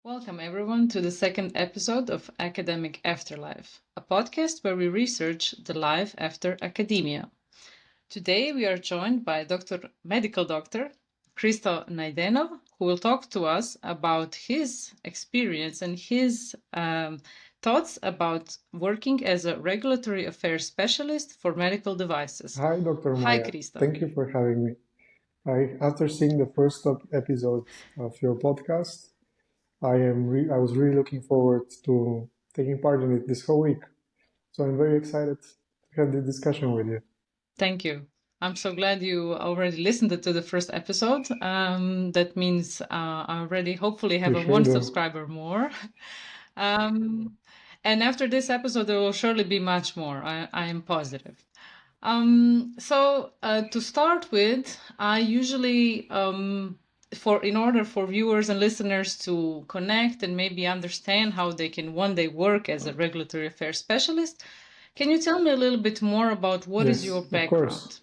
Welcome, everyone, to the second episode of Academic Afterlife, a podcast where we research the life after academia. Today, we are joined by medical doctor Christo Najdenov, who will talk to us about his experience and his thoughts about working as a regulatory affairs specialist for medical devices. Hi, Dr. Hi, Maya. Christo. Thank you for having me. After seeing the first episode of your podcast, I was really looking forward to taking part in it this whole week. So I'm very excited to have this discussion with you. Thank you. I'm so glad you already listened to the first episode. That means I already hopefully have You a sure one do. subscriber more. And after this episode, there will surely be much more. I am positive. So to start with, I usually, in order for viewers and listeners to connect and maybe understand how they can one day work as a regulatory affairs specialist, can you tell me a little bit more about what is your Yes, of course.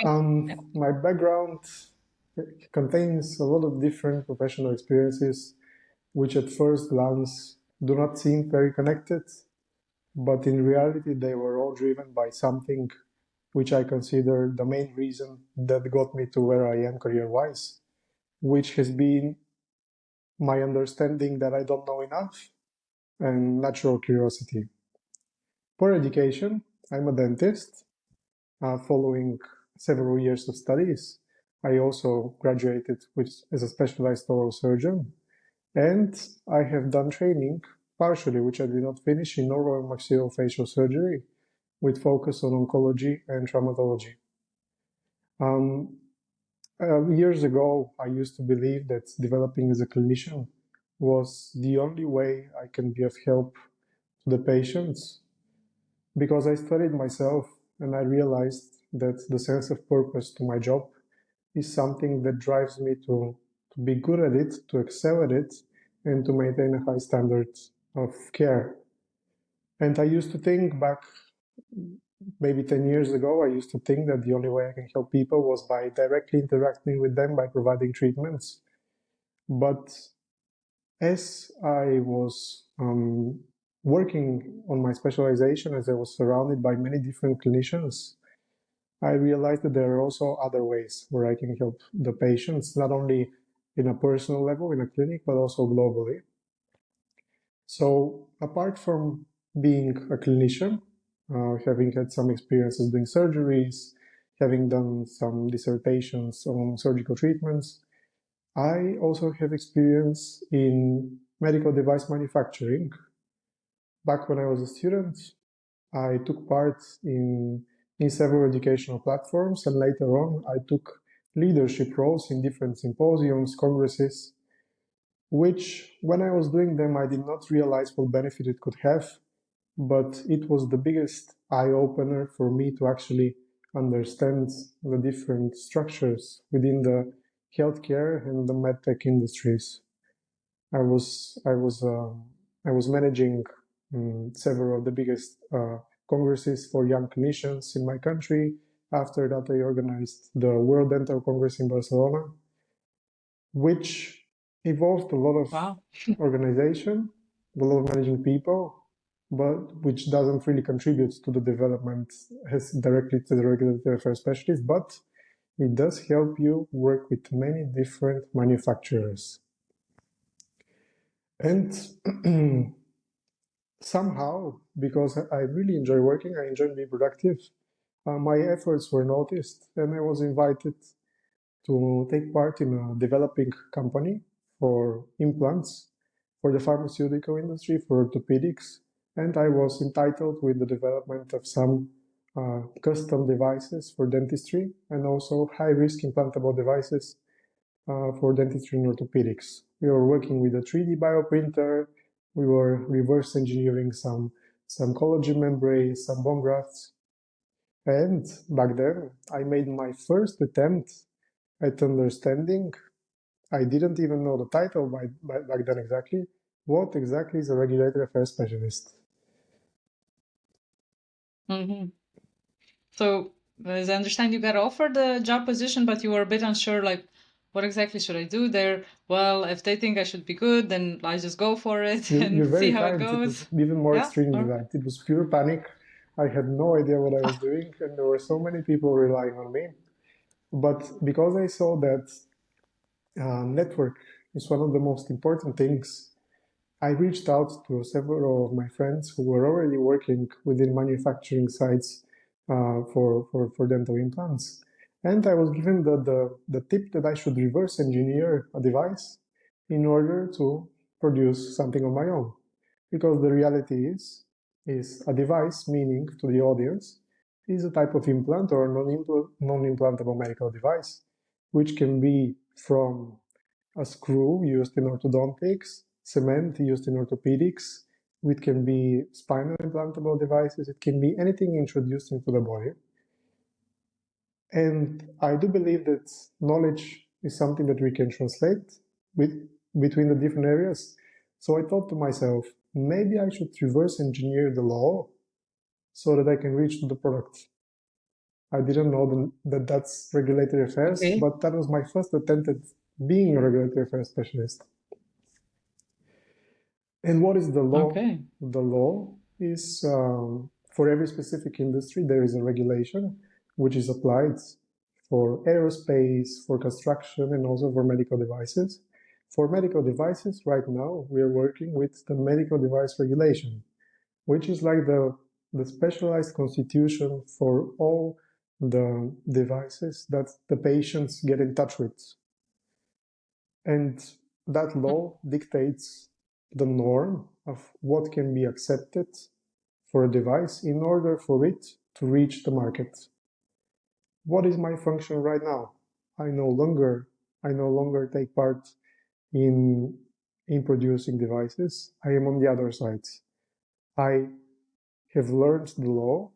background? My background contains a lot of different professional experiences, which at first glance do not seem very connected, but in reality, they were all driven by something which I consider the main reason that got me to where I am career-wise, which has been my understanding that I don't know enough and natural curiosity. For education, I'm a dentist. Following several years of studies, I also graduated as a specialized oral surgeon, and I have done training, partially, which I did not finish, in oral and maxillofacial surgery, with focus on oncology and traumatology. Years ago, I used to believe that developing as a clinician was the only way I can be of help to the patients, because I studied myself and I realized that the sense of purpose to my job is something that drives me to be good at it, to excel at it, and to maintain a high standard of care. And I used to think back maybe 10 years ago, I used to think that the only way I can help people was by directly interacting with them by providing treatments. But as I was working on my specialization, as I was surrounded by many different clinicians, I realized that there are also other ways where I can help the patients, not only in a personal level in a clinic, but also globally. So apart from being a clinician, having had some experiences doing surgeries, having done some dissertations on surgical treatments, I also have experience in medical device manufacturing. Back when I was a student, I took part in several educational platforms, and later on, I took leadership roles in different symposiums, congresses, which when I was doing them, I did not realize what benefit it could have, but it was the biggest eye opener for me to actually understand the different structures within the healthcare and the medtech industries. I was I was I was managing several of the biggest congresses for young clinicians in my country. After that, I organized the World Dental Congress in Barcelona, which involved a lot of Wow. organization, a lot of managing people, but which doesn't really contribute to the development as directly to the regulatory affairs specialist, but it does help you work with many different manufacturers. And somehow, because I really enjoy working, I enjoy being productive, my efforts were noticed, and I was invited to take part in a developing company for implants for the pharmaceutical industry, for orthopedics, and I was entitled with the development of some custom devices for dentistry and also high-risk implantable devices for dentistry and orthopedics. We were working with a 3D bioprinter. We were reverse engineering some collagen membranes, some bone grafts. And back then, I made my first attempt at understanding. I didn't even know the title back then exactly. What exactly is a regulatory affairs specialist? hmm So, as I understand, you got offered the job position, but you were a bit unsure, like, what exactly should I do there? Well, if they think I should be good, then I just go for it You're and see very how it kind. It was goes. even more Yeah. extreme than Or, that. It was pure panic. I had no idea what I was doing, and there were so many people relying on me. But because I saw that network is one of the most important things, I reached out to several of my friends who were already working within manufacturing sites for dental implants. And I was given the tip that I should reverse engineer a device in order to produce something of my own. Because the reality is a device, meaning to the audience, is a type of implant or non-implantable medical device, which can be from a screw used in orthodontics, cement used in orthopedics. It can be spinal implantable devices. It can be anything introduced into the body. And I do believe that knowledge is something that we can translate between the different areas. So I thought to myself, maybe I should reverse engineer the law so that I can reach to the product. I didn't know that that's regulatory affairs, okay. but that was my first attempt at being a regulatory affairs specialist. And what is the law? Okay. The law is for every specific industry, there is a regulation which is applied for aerospace, for construction, and also for medical devices. For medical devices, right now, we are working with the medical device regulation, which is like the specialized constitution for all the devices that the patients get in touch with. And that law dictates the norm of what can be accepted for a device in order for it to reach the market. What is my function right now? I no longer take part in producing devices. I am on the other side. I have learned the law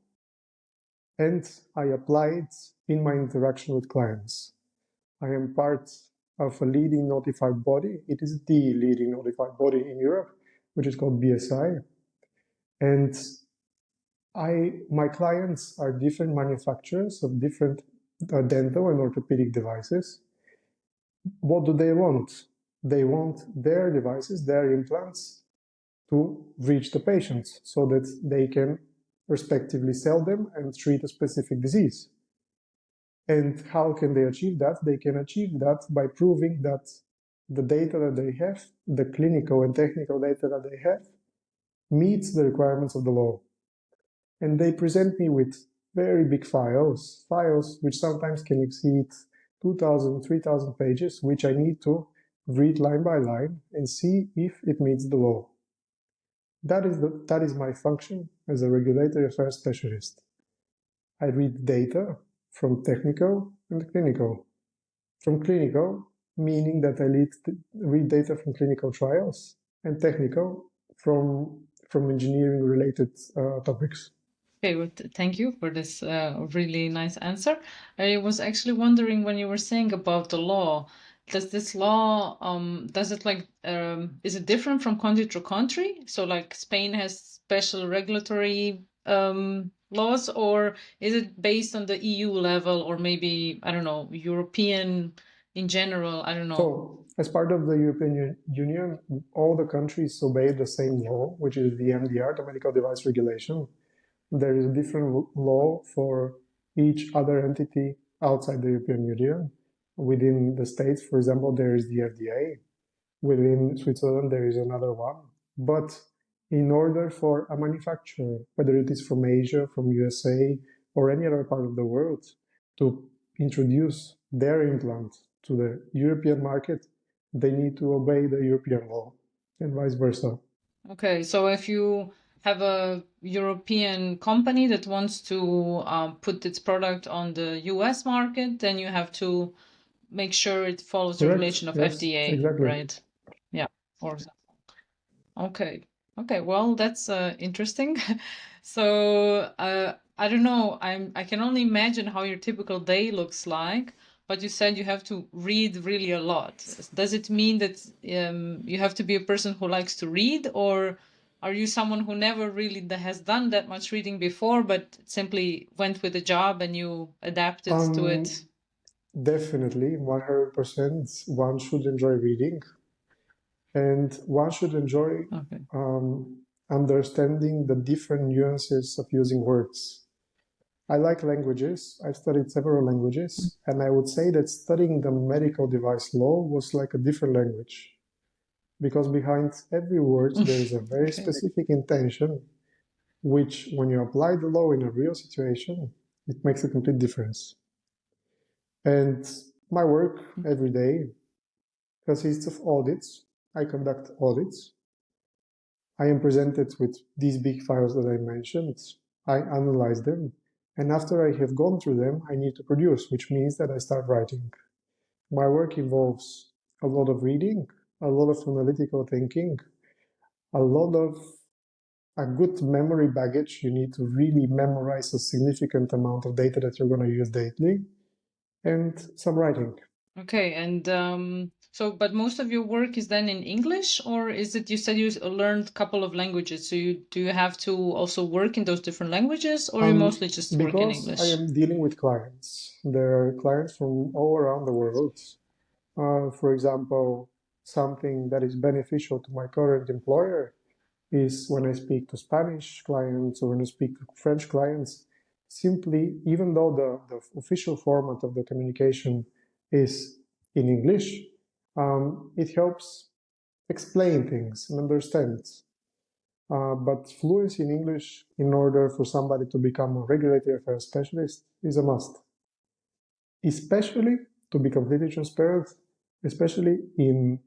and I apply it in my interaction with clients. I am part of a leading notified body. It is the leading notified body in Europe, which is called BSI. And my clients are different manufacturers of different dental and orthopedic devices. What do they want? They want their devices, their implants, to reach the patients so that they can respectively sell them and treat a specific disease. And how can they achieve that? They can achieve that by proving that the data that they have, the clinical and technical data that they have, meets the requirements of the law. And they present me with very big files which sometimes can exceed 2,000, 3,000 pages, which I need to read line by line and see if it meets the law. That is my function as a regulatory affairs specialist. I read data from technical and clinical. From clinical, meaning that I read data from clinical trials, and technical from engineering related topics. Okay, well, thank you for this really nice answer. I was actually wondering when you were saying about the law, does this law, does it like, is it different from country to country? So like Spain has special regulatory laws, or is it based on the EU level, or maybe, I don't know, European in general? I don't know. So, as part of the European Union, all the countries obey the same law, which is the MDR, the Medical Device Regulation. There is a different law for each other entity outside the European Union. Within the States, for example, there is the FDA. Within Switzerland, there is another one. But in order for a manufacturer, whether it is from Asia, from USA, or any other part of the world, to introduce their implant to the European market, they need to obey the European law and vice versa. Okay, so if you have a European company that wants to put its product on the US market, then you have to make sure it follows the Correct? regulation of Yes, FDA, exactly. right? Yeah. Or okay. Okay. Well, that's interesting. So I don't know. I can only imagine how your typical day looks like. But you said you have to read really a lot. Does it mean that you have to be a person who likes to read, or are you someone who never really has done that much reading before, but simply went with the job and you adapted to Um, it? Definitely, 100%, one should enjoy reading and one should enjoy Okay. understanding the different nuances of using words. I like languages. I've studied several languages, and I would say that studying the medical device law was like a different language because behind every word there is a very Okay. specific intention, which, when you apply the law in a real situation, it makes a complete difference. And my work every day consists of audits. I conduct audits. I am presented with these big files that I mentioned. I analyze them. And after I have gone through them, I need to produce, which means that I start writing. My work involves a lot of reading, a lot of analytical thinking, a lot of a good memory baggage. You need to really memorize a significant amount of data that you're going to use daily, and some writing. Okay, and so, but most of your work is then in English, or is it, you said you learned a couple of languages, so do you have to also work in those different languages, or you mostly just work in Because I English? am dealing with clients, there are clients from all around the world. For example, something that is beneficial to my current employer is when I speak to Spanish clients or when I speak to French clients, simply, even though the official format of the communication is in English, it helps explain things and understand. But fluency in English, in order for somebody to become a regulatory affairs specialist, is a must. Especially, to be completely transparent, especially in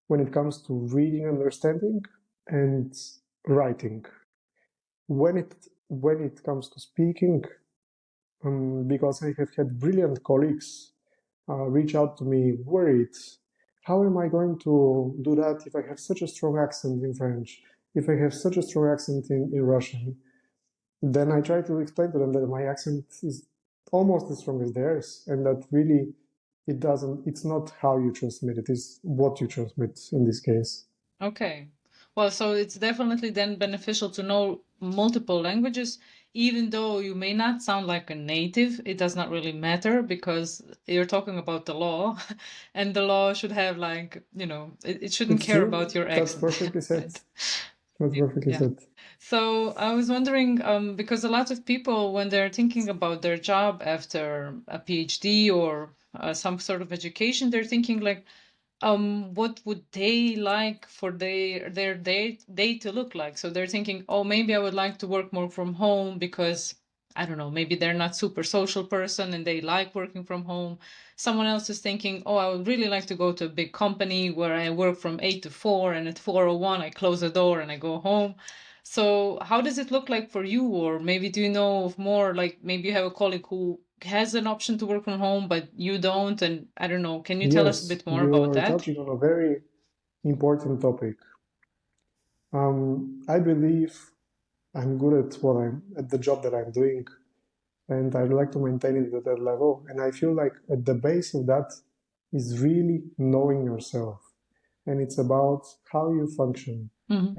when it comes to reading, understanding, and writing. When it comes to speaking, because I have had brilliant colleagues reach out to me worried, how am I going to do that if I have such a strong accent in French, if I have such a strong accent in Russian? Then I try to explain to them that my accent is almost as strong as theirs, and that really it's not how you transmit, it is what you transmit in this case. Okay. Well, so it's definitely then beneficial to know multiple languages, even though you may not sound like a native. It does not really matter because you're talking about the law, and the law should have like, it shouldn't It's care about true. your That's accent, perfectly said. right? That's perfectly Yeah. said. So I was wondering, because a lot of people, when they're thinking about their job after a PhD or some sort of education, they're thinking like, what would they like for their day to look like? So they're thinking, oh, maybe I would like to work more from home because I don't know, maybe they're not super social person and they like working from home. Someone else is thinking, oh, I would really like to go to a big company where I work from 8 to 4 and at 4:01 I close the door and I go home. So how does it look like for you? Or maybe do you know of more, like maybe you have a colleague who has an option to work from home, but you don't, and I don't know. Can you tell us a Yes, bit more about you're that? touching on a very important topic. I believe I'm good at at the job that I'm doing, and I'd like to maintain it at that level. And I feel like at the base of that is really knowing yourself, and it's about how you function. Hmm.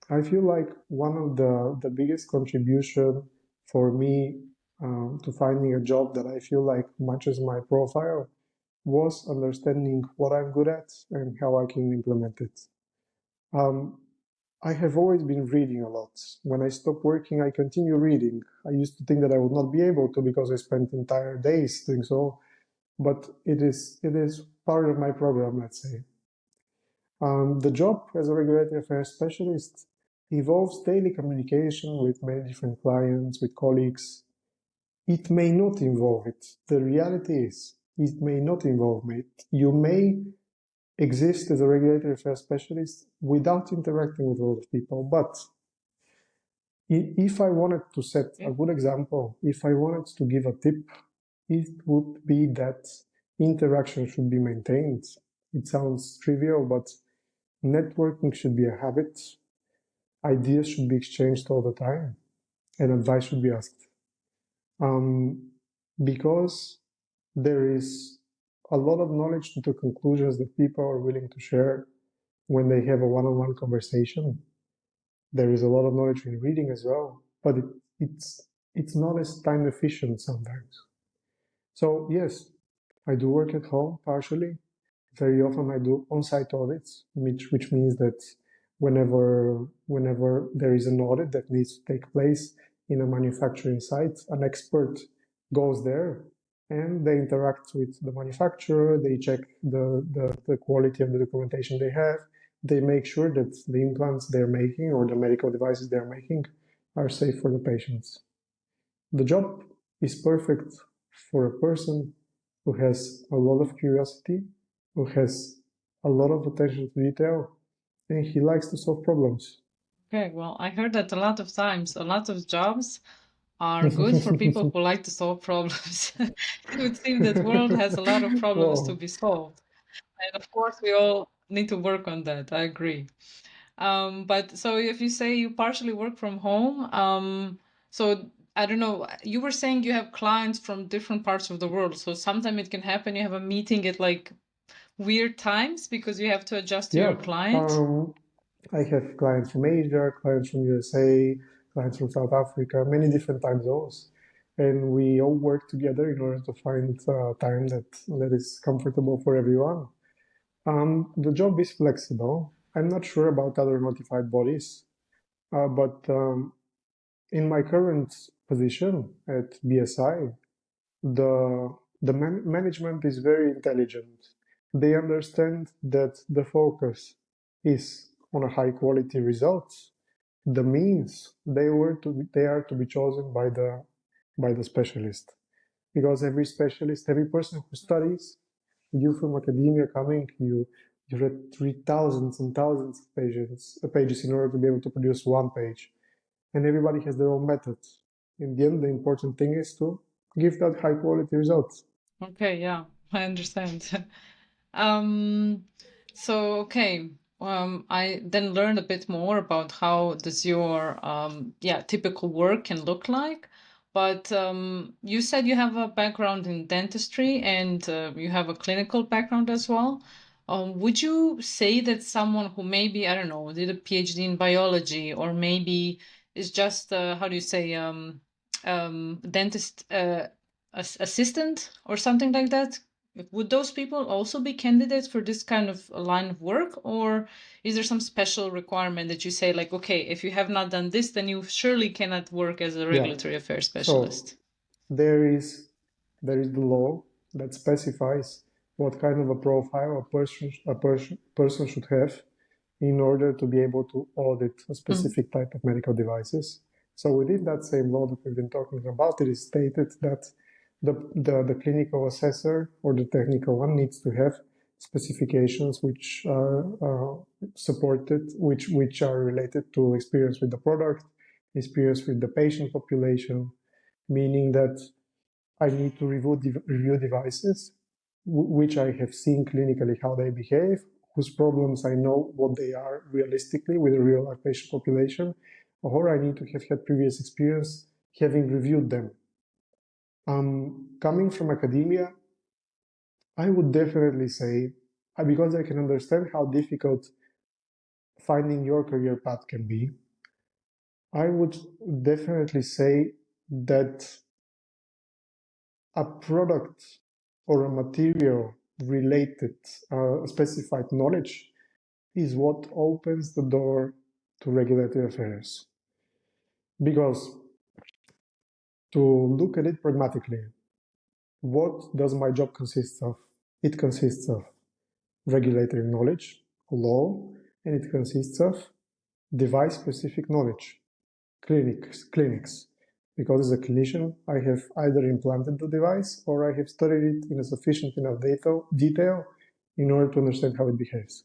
I feel like one of the biggest contribution for me to finding a job that I feel like matches my profile was understanding what I'm good at and how I can implement it. Um, I have always been reading a lot. When I stop working, I continue reading. I used to think that I would not be able to because I spent entire days doing so, but it is part of my program, let's say. The job as a regulatory affairs specialist involves daily communication with many different clients, with colleagues. It may not involve it. The reality is, it may not involve it. You may exist as a regulatory affairs specialist without interacting with a lot of people. But if I wanted to set a Yeah. good example, if I wanted to give a tip, it would be that interaction should be maintained. It sounds trivial, but networking should be a habit. Ideas should be exchanged all the time, and advice should be asked. Because there is a lot of knowledge to the conclusions that people are willing to share when they have a one-on-one conversation. There is a lot of knowledge in reading as well, but it's not as time efficient sometimes. So yes, I do work at home partially. Very often I do on-site audits, which means that whenever there is an audit that needs to take place in a manufacturing site, an expert goes there and they interact with the manufacturer, they check the quality of the documentation they have, they make sure that the implants they're making or the medical devices they're making are safe for the patients. The job is perfect for a person who has a lot of curiosity, who has a lot of attention to detail, and he likes to solve problems. Okay, well, I heard that a lot of times. A lot of jobs are good for people who like to solve problems. It would seem that world has a lot of problems to Well, be solved. And of course, we all need to work on that. I agree. But so if you say you partially work from home, so I don't know, you were saying you have clients from different parts of the world. So sometimes it can happen you have a meeting at like weird times because you have to adjust to yeah, your client. I have clients from Asia, clients from USA, clients from South Africa, many different time zones. And we all work together in order to find time that is comfortable for everyone. The job is flexible. I'm not sure about other notified bodies, but in my current position at BSI, the management is very intelligent. They understand that the focus is on a high quality results. The means they are to be chosen by the specialist, because every specialist, every person who studies, you from academia coming, you read thousands and thousands of pages in order to be able to produce one page, and everybody has their own methods. In the end, the important thing is to give that high quality results. Okay, yeah, I understand. Um, so okay, I then learned a bit more about how does your yeah, typical work can look like. But you said you have a background in dentistry and you have a clinical background as well. Would you say that someone who maybe, I don't know, did a PhD in biology or maybe is just how do you say dentist assistant or something like that, would those people also be candidates for this kind of line of work, or is there some special requirement that you say, like, okay, if you have not done this, then you surely cannot work as a Yeah. regulatory affairs So specialist? there is there is the law that specifies what kind of a profile a person should have in order to be able to audit a Mm. specific type of medical devices. So within that same law that we've been talking about, it is stated that the clinical assessor or the technical one needs to have specifications which are supported, which are related to experience with the product, experience with the patient population, meaning that I need to review devices which I have seen clinically how they behave, whose problems I know what they are realistically with a real life patient population, or I need to have had previous experience having reviewed them. Coming from academia, I would definitely say, because I can understand how difficult finding your career path can be, I would definitely say that a product or a material related specified knowledge is what opens the door to regulatory affairs. Because to look at it pragmatically, what does my job consist of? It consists of regulatory knowledge, law, and it consists of device-specific knowledge, clinics. Because as a clinician, I have either implanted the device or I have studied it in a sufficient enough detail in order to understand how it behaves.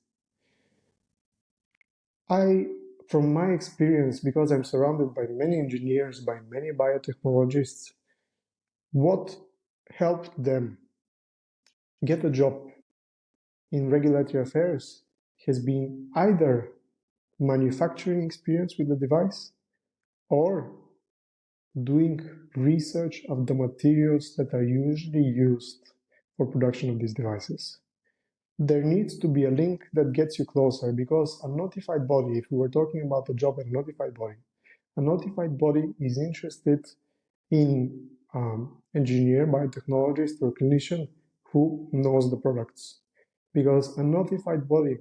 From my experience, because I'm surrounded by many engineers, by many biotechnologists, what helped them get a job in regulatory affairs has been either manufacturing experience with the device or doing research of the materials that are usually used for production of these devices. There needs to be a link that gets you closer, because a notified body, if we were talking about a job at a notified body is interested in engineer, biotechnologist, or clinician who knows the products. Because a notified body,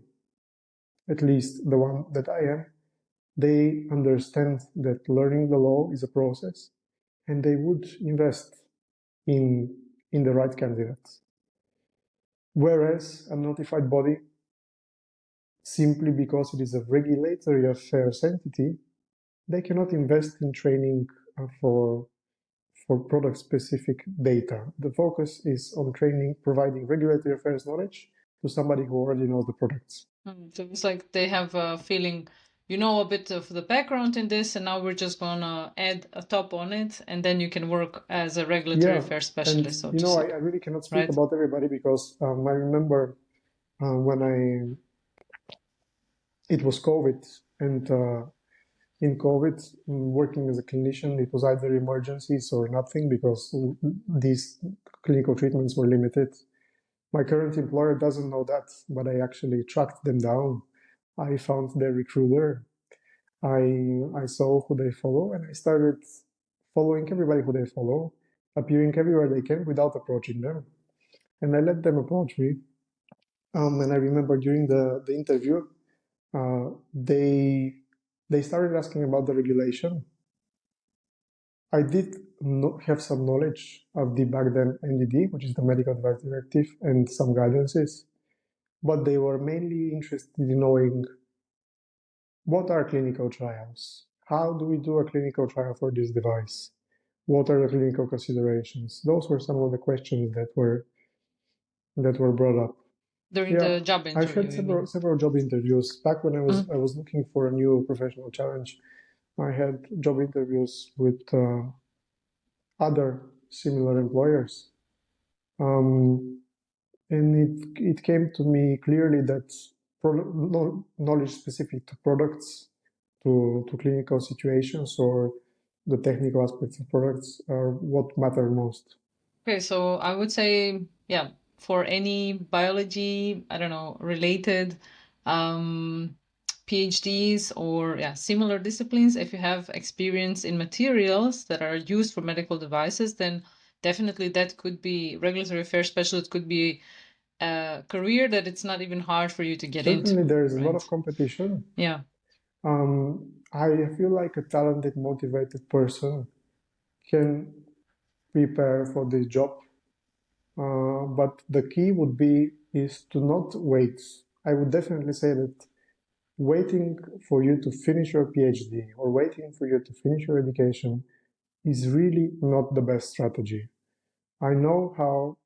at least the one that I am, they understand that learning the law is a process, and they would invest in the right candidates. Whereas a notified body, simply because it is a regulatory affairs entity, they cannot invest in training for product-specific data. The focus is on training, providing regulatory affairs knowledge to somebody who already knows the products. So it's like they have a feeling, you know, a bit of the background in this, and now we're just gonna add a top on it, and then you can work as a regulatory affairs specialist. And I really cannot speak right? about everybody because I remember when it was COVID, and in COVID, working as a clinician, it was either emergencies or nothing because these clinical treatments were limited. My current employer doesn't know that, but I actually tracked them down. I found their recruiter. I saw who they follow, and I started following everybody who they follow, appearing everywhere they can without approaching them. And I let them approach me. And I remember during the interview, they started asking about the regulation. I did not have some knowledge of the back then MDD, which is the Medical Device Directive, and some guidances, but they were mainly interested in knowing what are clinical trials? How do we do a clinical trial for this device? What are the clinical considerations? Those were some of the questions that were brought up. During the job interview. I've had several job interviews. Back when I was looking for a new professional challenge, I had job interviews with other similar employers. And it came to me clearly that knowledge specific to products, to clinical situations, or the technical aspects of products are what matter most. Okay, so I would say, yeah, for any biology, I don't know, related PhDs or similar disciplines, if you have experience in materials that are used for medical devices, then definitely that could be regulatory affairs specialist, could be a career that it's not even hard for you to get into. Certainly, there is a lot of competition. Yeah. I feel like a talented, motivated person can prepare for this job, but the key would be is to not wait. I would definitely say that waiting for you to finish your PhD or waiting for you to finish your education is really not the best strategy. I know how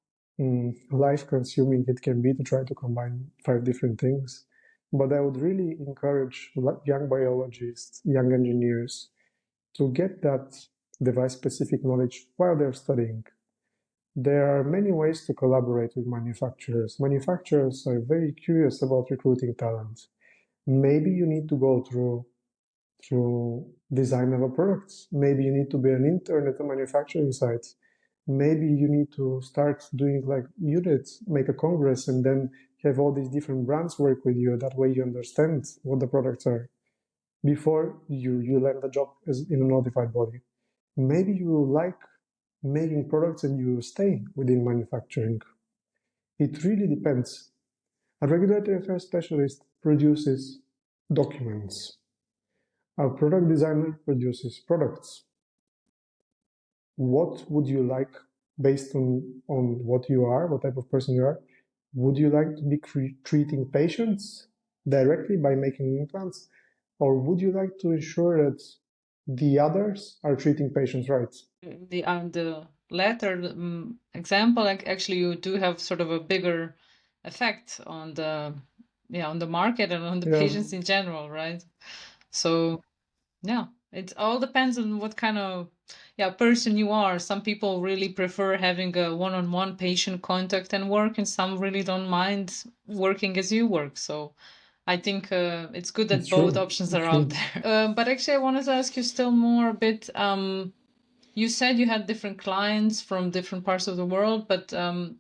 life-consuming it can be to try to combine 5 different things, but I would really encourage young biologists, young engineers to get that device-specific knowledge while they're studying. There are many ways to collaborate with manufacturers. Manufacturers are very curious about recruiting talent. Maybe you need to go through design of a product. Maybe you need to be an intern at a manufacturing site. Maybe you need to start doing like units, make a congress, and then have all these different brands work with you. That way you understand what the products are before you land a job in a notified body. Maybe you like making products and you stay within manufacturing. It really depends. A regulatory affairs specialist produces documents. A product designer produces products. What would you like based on what you are, what type of person you are? Would you like to be treating patients directly by making implants? Or would you like to ensure that the others are treating patients right? The latter example, like actually you do have sort of a bigger effect on the market and on the patients in general, right? So it all depends on what kind of person you are. Some people really prefer having a one-on-one patient contact and work, and some really don't mind working as you work. So I think it's good that both options are out there. But actually, I wanted to ask you still more a bit. You said you had different clients from different parts of the world, but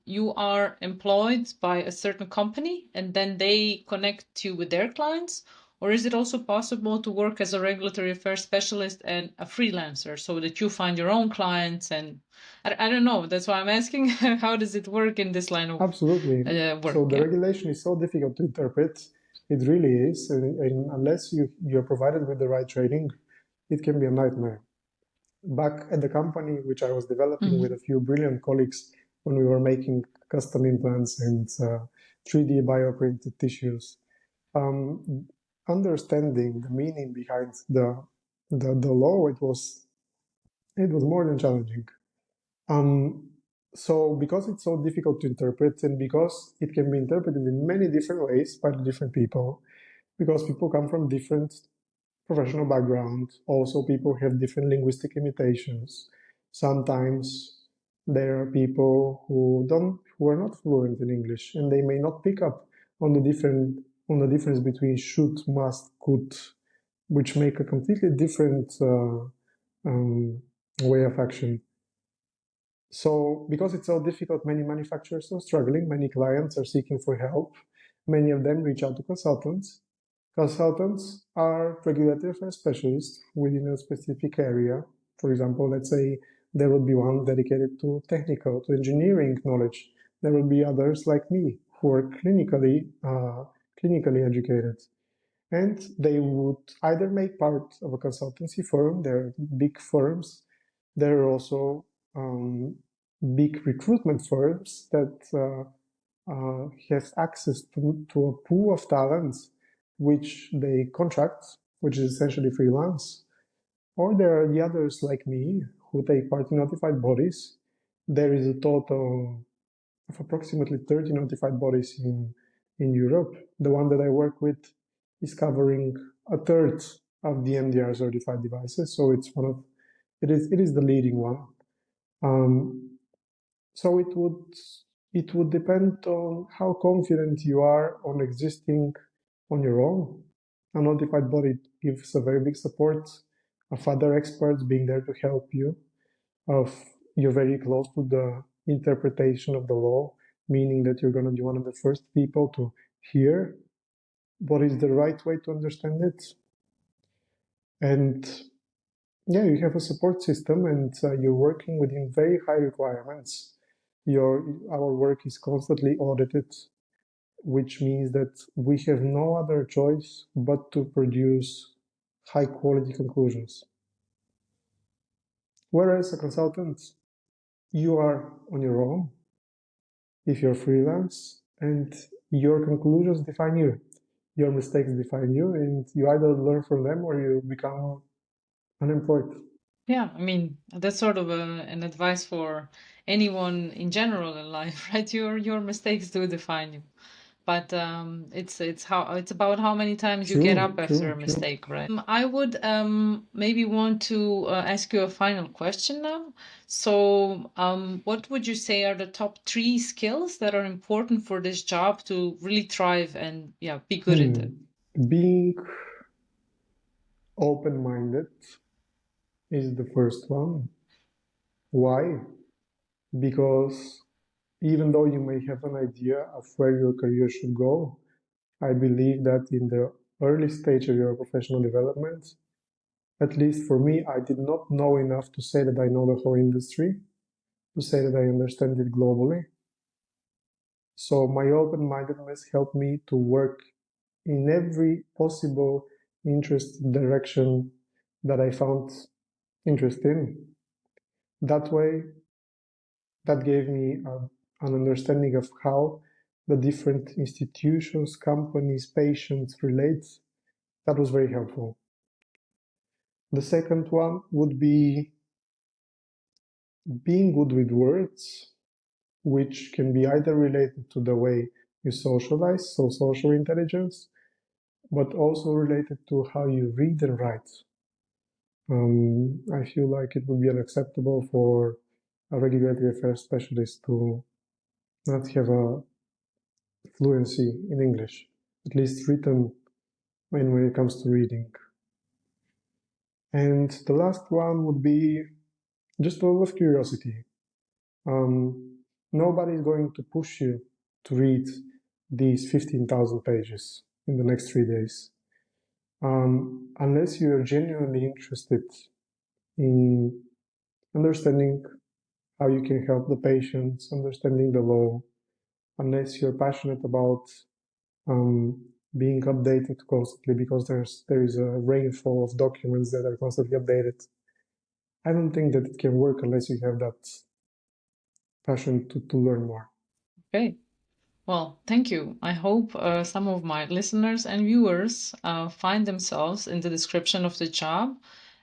you are employed by a certain company and then they connect you with their clients? Or is it also possible to work as a regulatory affairs specialist and a freelancer so that you find your own clients? And I don't know. That's why I'm asking how does it work in this line of Absolutely. work? So the regulation is so difficult to interpret. It really is. And unless you're provided with the right training, it can be a nightmare. Back at the company, which I was developing with a few brilliant colleagues when we were making custom implants and 3D bioprinted tissues, understanding the meaning behind the law, it was more than challenging. So because it's so difficult to interpret, and because it can be interpreted in many different ways by different people, because people come from different professional backgrounds, also people have different linguistic limitations. Sometimes there are people who are not fluent in English, and they may not pick up on the difference between should, must, could, which make a completely different way of action. So because it's so difficult, many manufacturers are struggling, many clients are seeking for help. Many of them reach out to consultants. Consultants are regulatory affairs specialists within a specific area. For example, let's say there would be one dedicated to technical, to engineering knowledge. There will be others like me who are clinically educated. And they would either make part of a consultancy firm, there are big firms. There are also big recruitment firms that have access to a pool of talents which they contract, which is essentially freelance. Or there are the others like me who take part in notified bodies. There is a total of approximately 30 notified bodies in Europe. The one that I work with is covering a third of the MDR certified devices, so it is the leading one. So it would depend on how confident you are on existing on your own. A notified body gives a very big support of other experts being there to help you, of you're very close to the interpretation of the law, meaning that you're going to be one of the first people to hear what is the right way to understand it. And yeah, you have a support system, and you're working within very high requirements. Our work is constantly audited, which means that we have no other choice but to produce high quality conclusions. Whereas a consultant, you are on your own if you're freelance, and your conclusions define you. Your mistakes define you, and you either learn from them or you become unemployed. Yeah, I mean, that's sort of an advice for anyone in general in life, right? Your mistakes do define you. But it's about how many times you get up after a mistake, right? I would maybe want to ask you a final question now. So, what would you say are the top 3 skills that are important for this job to really thrive and be good at it? Being open-minded is the first one. Why? Because even though you may have an idea of where your career should go, I believe that in the early stage of your professional development, at least for me, I did not know enough to say that I know the whole industry, to say that I understand it globally. So my open-mindedness helped me to work in every possible interest direction that I found interest in. That way, that gave me an understanding of how the different institutions, companies, patients relate. That was very helpful. The second one would be being good with words, which can be either related to the way you socialize, so social intelligence, but also related to how you read and write. I feel like it would be unacceptable for a regulatory affairs specialist to not have a fluency in English, at least written when it comes to reading. And the last one would be just a little of curiosity. Nobody is going to push you to read these 15,000 pages in the next 3 days. Unless you are genuinely interested in understanding how you can help the patients, understanding the law, unless you're passionate about being updated constantly because there is a rainfall of documents that are constantly updated. I don't think that it can work unless you have that passion to learn more. Okay. Well, thank you. I hope some of my listeners and viewers find themselves in the description of the job.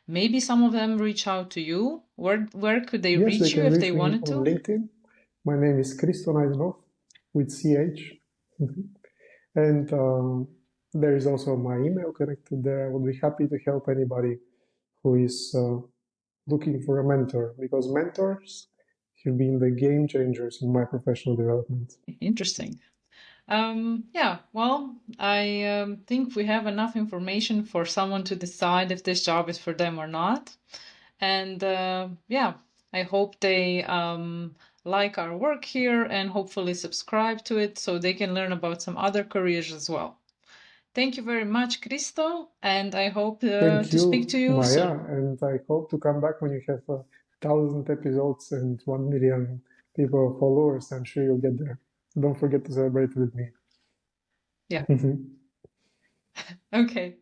Maybe some of them reach out to you. Where could they Yes, they reach you can if reach they me wanted on to? LinkedIn. My name is Christo Najdenov with CH. And there is also my email connected there. I would be happy to help anybody who is looking for a mentor because mentors have been the game changers in my professional development. Interesting. Yeah, well, I think we have enough information for someone to decide if this job is for them or not. And yeah, I hope they like our work here and hopefully subscribe to it so they can learn about some other careers as well. Thank you very much, Cristo, and I hope Thank to speak you, to you Maya, soon. and I hope to come back when you have 1,000 episodes and 1 million people followers. I'm sure you'll get there. Don't forget to celebrate with me. Yeah, Good okay,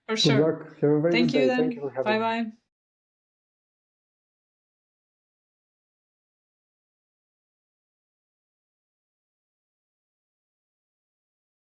for sure. luck. Have a very good Thank you day. Thank then. you for Bye having me. bye.